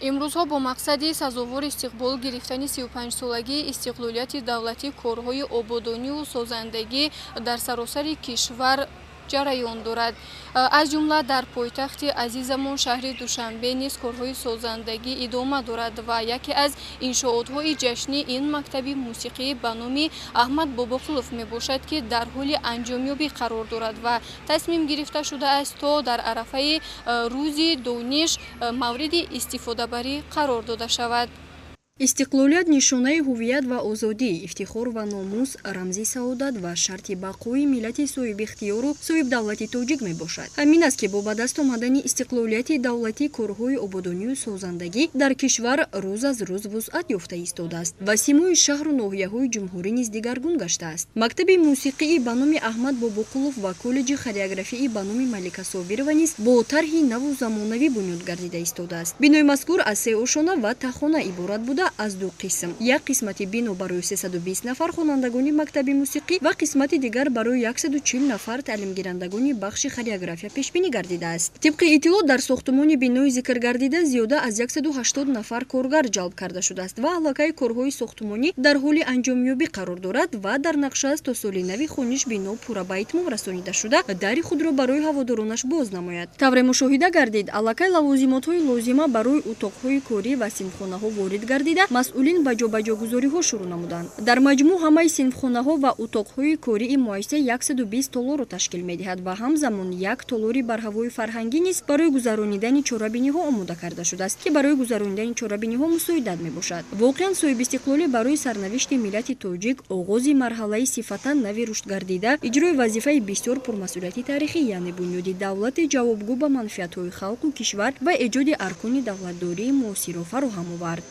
имрӯзҳо бо мақсади сазовори истиқбол гирифтани 35-солагии истиқлолияти давлатӣ корҳои ободониву созандагӣ дар саросари кишвар ҷараён дорад. Аз ҷумла дар пойтахти азизамон шаҳри Душанбе низ корҳои созандагӣ идома дорад ва яке аз иншоотҳои ҷашнӣ ин мактаби мусиқӣ ба номи Аҳмад Бобоқулов мебошад, ки дар ҳоли анҷомёбӣ қарор дорад ва тасмим гирифта шудааст то дар арафаи рӯзи дониш мавриди истифодабарӣ қарор дода шавад. истиқлолият нишонаи ҳувият ва озодӣ, ифтихор ва номус, рамзи саодат ва шарти бақои миллати соҳибихтиёру соҳибдавлати тоҷик мебошад. Ҳамин аст ки бо ба даст омадани истиқлолияти давлатӣ корҳои ободонию созандагӣ дар кишвар рӯз аз рӯз вусъат ёфта истодааст ва симои шаҳру ноҳияҳои ҷумҳурӣ низ дигаргун гаштааст. Мактаби мусиқии ба номи Аҳмад Бобоқулов ва коллеҷи хореографии ба номи Малика Собирова низ бо тарҳи наву замонавӣ бунёд гардида истодааст. Бинои мазкур аз 3 ошона ва таххона иборат буда аз 2 қисм, як қисмати бино барои 320 нафар хонандагони мактаби мусиқӣ ва қисмати дигар барои 140 нафар таълимгирандагони бахши хореография пешбинӣ гардидааст. тибқи иттилоъ дар сохтумони бинои зикр гардида зиёда аз 180 нафар коргар ҷалб карда шудааст ва аллакай корҳои сохтумонӣ дар ҳоли анҷомёбӣ қарор дорад ва дар нақша аст то соли нави хониш бино пурра ба итмом расонида шуда дари худро барои ҳаводоронаш боз намояд. тавре мушоҳида гардид аллакай лавозимотҳои лозима барои утоқҳои корӣ ва синфхонаҳо ворид гардида масъулин баҷобаҷогузориҳо шурӯъ намуданд. дар маҷмӯъ ҳамаи синфхонаҳо ва утоқҳои кории муассиса 120 толорро ташкил медиҳад ва ҳамзамон 1 толори барҳавои фарҳангӣ низ барои гузаронидани чорабиниҳо омода карда шудааст, ки барои гузаронидани чорабиниҳо мусоидат мебошад. воқеан соҳибистиқлолӣ барои сарнавишти миллати тоҷик оғози марҳалаи сифатан нави рушд гардида иҷрои вазифаи бисёр пурмасъулияти таърихӣ, яъне бунёди давлати ҷавобгӯ ба манфиатҳои халқу кишвар ва эҷоди аркони давлатдории муосиро фароҳам овард.